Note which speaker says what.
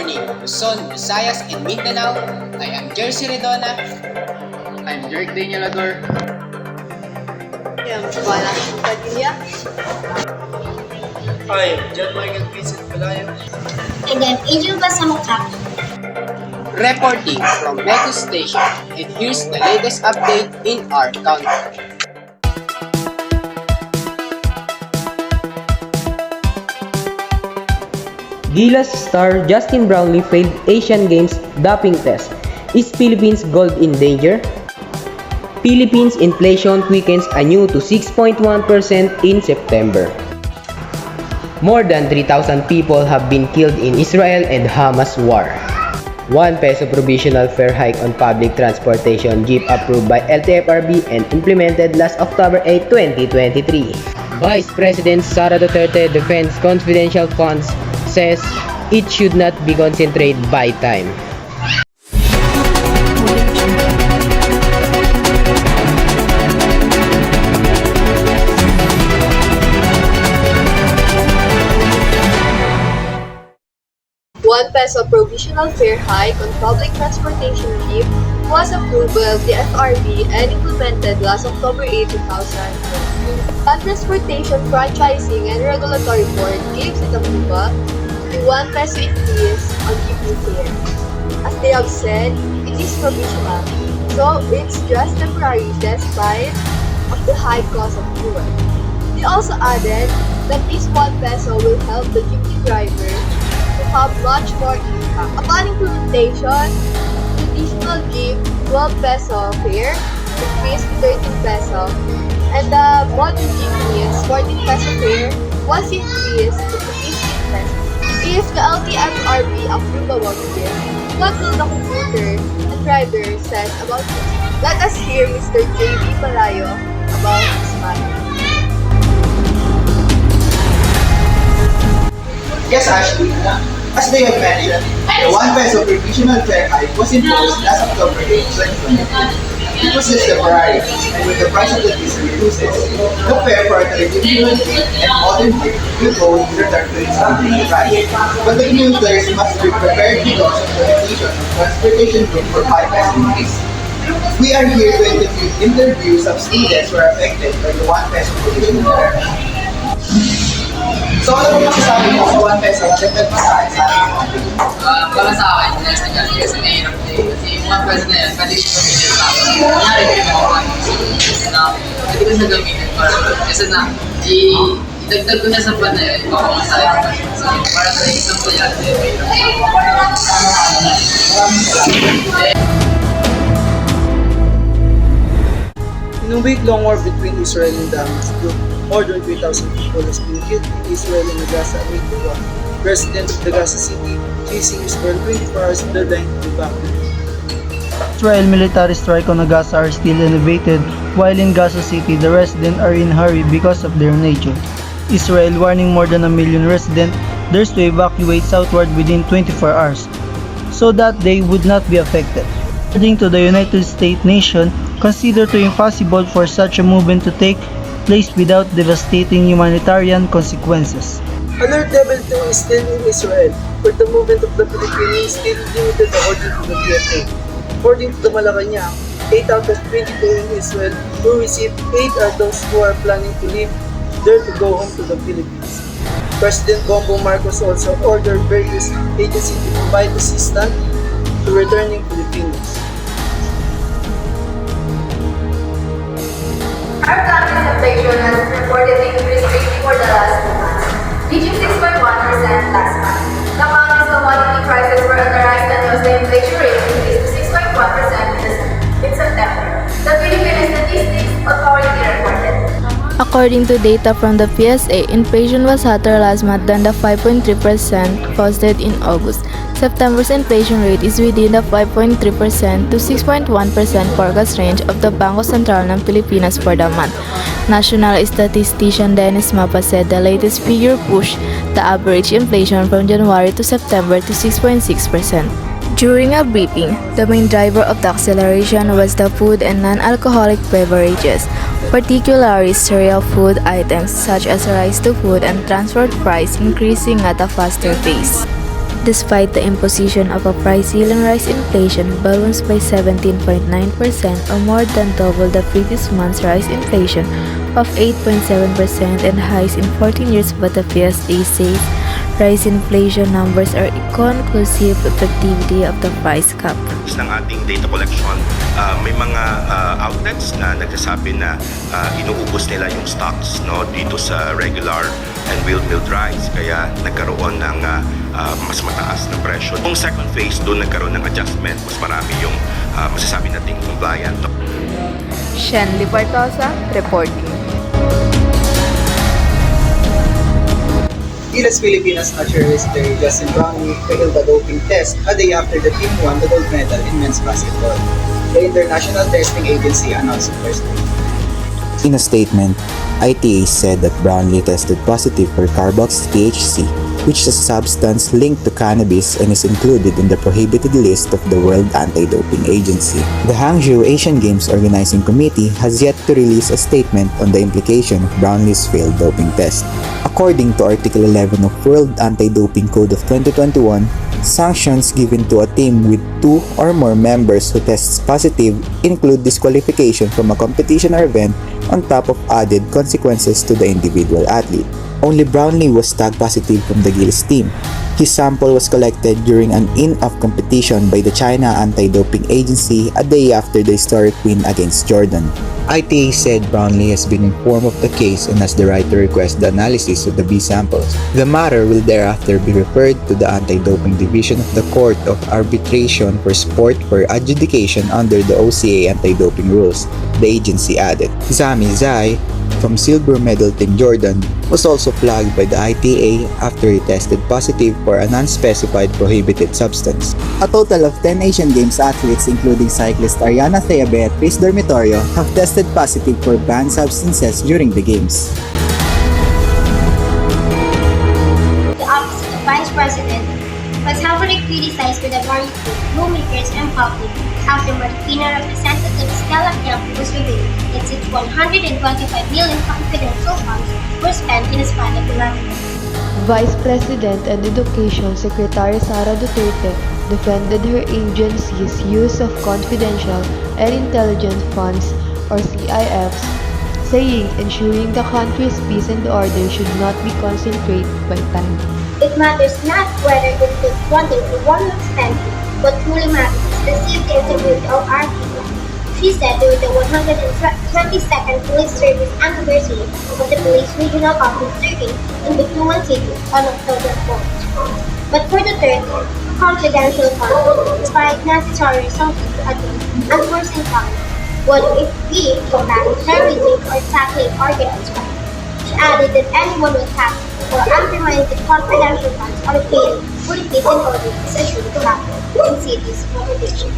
Speaker 1: morning, Luzon, Visayas, and Mindanao. I am Jersey Redona.
Speaker 2: I'm Jeric Daniel Ador.
Speaker 3: I am Giovanna Padilla.
Speaker 4: I am John Michael Vincent Palayo.
Speaker 5: And I'm Angel Basamukap.
Speaker 1: Reporting from Metu Station, and here's the latest update in our country.
Speaker 6: Gilas star Justin Brownlee failed Asian Games doping test. Is Philippines gold in danger? Philippines inflation quickens anew to 6.1% in September. More than 3,000 people have been killed in Israel and Hamas war. 1 peso provisional fare hike on public transportation jeep approved by LTFRB and implemented last October 8, 2023. Vice President Sara Duterte defends confidential funds, says it should not be concentrated by time.
Speaker 3: ₱1 provisional fare hike on public transportation jeep was approved by the FRB and implemented last October 8, 2020. Land Transportation Franchising and Regulatory Board gives it approval to ₱1 increase on jeepney fare. As they have said, it is provisional, so it's just temporary despite of the high cost of fuel. They also added that this ₱1 will help the jeepney driver to have much more income. Upon implementation, traditional jeep ₱12 fare increased to ₱13, and the modern jeepney's ₱14 fare was increased to ₱15. If the LTFRB approval of this, what will the commuter and driver says about this? Let us hear Mr. J.B. Palayo about this matter.
Speaker 7: Yes, Ashley. As they have mentioned, the ₱1 provisional fare hike was imposed last October 8, 2020. It was just temporary, and when the price of the diesel reduces, the fare for a traditional jeep and modern jeep will go in return to its original price. But the commuters must be prepared because of the limitation of transportation route for ₱5 increase. We are here to interview some students who are affected by the ₱1 provisional fare hike. So ano mo masasabi mo sa ₱1 dagdag masahe sa akin?
Speaker 2: Para sa akin, kasi mahirap na yun. Kasi yung ₱1 na yun, pwede ko gamitin sa akin. Kunyari ko yung mga pwede ko siya gamitin para kasi na, idagdag ko na sa pan na yun, ipapamasahe ko na yun. So, para sa isang ko yan,
Speaker 4: In a week-long war between Israel and the Hamas group, more than 3,000 people has been killed in Israel and Gaza amid the war. Residents of the Gaza City facing Israel 24 hours deadline to evacuate.
Speaker 8: Israel military strike on Gaza are still elevated, while in Gaza City the residents are in hurry because of their nature. Israel warning more than 1 million residents theirs to evacuate southward within 24 hours, so that they would not be affected. According to the United States nation, consider to impossible for such a movement to take place without devastating humanitarian consequences.
Speaker 4: Alert level 2 is still in Israel, where the movement of the Philippines is still limited according to the PFA. According to the Malacanang, 8 out of 22 in Israel who received aid are those who are planning to leave there to go home to the Philippines. President Bongbong Marcos also ordered various agencies to provide assistance to returning Filipinos.
Speaker 9: Our country's inflation has reported increased rate for the last 2 months, reaching 6.1% last month. The country's commodity prices were on the rise and was the inflation rate increased to 6.1% in September. The Philippine Statistics Authority reported.
Speaker 10: According to data from the PSA, inflation was hotter last month than the 5.3% posted in August. September's inflation rate is within the 5.3% to 6.1% forecast range of the Bangko Sentral ng Pilipinas for the month. National statistician Dennis Mapa said the latest figure pushed the average inflation from January to September to 6.6%. During a briefing, the main driver of the acceleration was the food and non-alcoholic beverages, particularly cereal food items such as rice to food and transport price increasing at a faster pace. Despite the imposition of a price ceiling rise, inflation balanced by 17.9% or more than double the previous month's rise inflation of 8.7% and highest in 14 years, but the PSA says rise inflation numbers are inconclusive of the activity of the price cap.
Speaker 11: Ng ating data collection, may mga outlets na nagsasabi na inuubos nila yung stocks dito sa regular and milled rice, kaya nagkaroon ng mas mataas na presyo. Kung second phase, doon nagkaroon ng adjustment, mas marami yung masasabi nating compliant.
Speaker 3: Shen Lipartosa, reporting.
Speaker 7: Gilas Filipinas naturalist player Justin Brownlee failed the doping test a day after the team won the gold medal in men's basketball. The International Testing Agency announced Thursday.
Speaker 12: In a statement, ITA said that Brownlee tested positive for carbox THC, which is a substance linked to cannabis and is included in the prohibited list of the World Anti-Doping Agency. The Hangzhou Asian Games Organizing Committee has yet to release a statement on the implication of Brownlee's failed doping test. According to Article 11 of World Anti-Doping Code of 2021, sanctions given to a team with 2 or more members who tests positive include disqualification from a competition or event on top of added consequences to the individual athlete. Only Brownlee was tagged positive from the Gilas team. His sample was collected during an in-off competition by the China Anti-Doping Agency a day after the historic win against Jordan. ITA said Brownlee has been informed of the case and has the right to request the analysis of the B samples. The matter will thereafter be referred to the Anti-Doping Division of the Court of Arbitration for Sport for adjudication under the OCA anti-doping rules, the agency added. Zami Zai, from silver medal team Jordan, was also flagged by the ITA after he tested positive for an unspecified prohibited substance.
Speaker 13: A total of 10 Asian Games athletes, including cyclist Ariana Thea Beatriz Dormitorio, have tested positive for banned substances during the Games.
Speaker 5: The Office of the Vice President was heavily criticized by the various lawmakers and public after Marikina Representative Stella Campo was revealed that its 125 million confidential funds were spent in a span of 11 years.
Speaker 3: Vice President and Education Secretary Sara Duterte defended her agency's use of confidential and intelligence funds, or CIFs, saying ensuring the country's peace and order should not be concentrated by time.
Speaker 5: It matters not whether it is funding for one month's spending, what truly matters is the safety and security of our people, she said during the 122nd Police Service Anniversary of the Police Regional Office serving in Bictuan City on October 4th. But for the third, confidential funds, despite necessary resources to address unforeseen problems, whether it be combating terrorism or tackling organized crime. She added that anyone who attacks or undermines the confidential funds or fail for the peace and order is assured to happen in cities' motivation.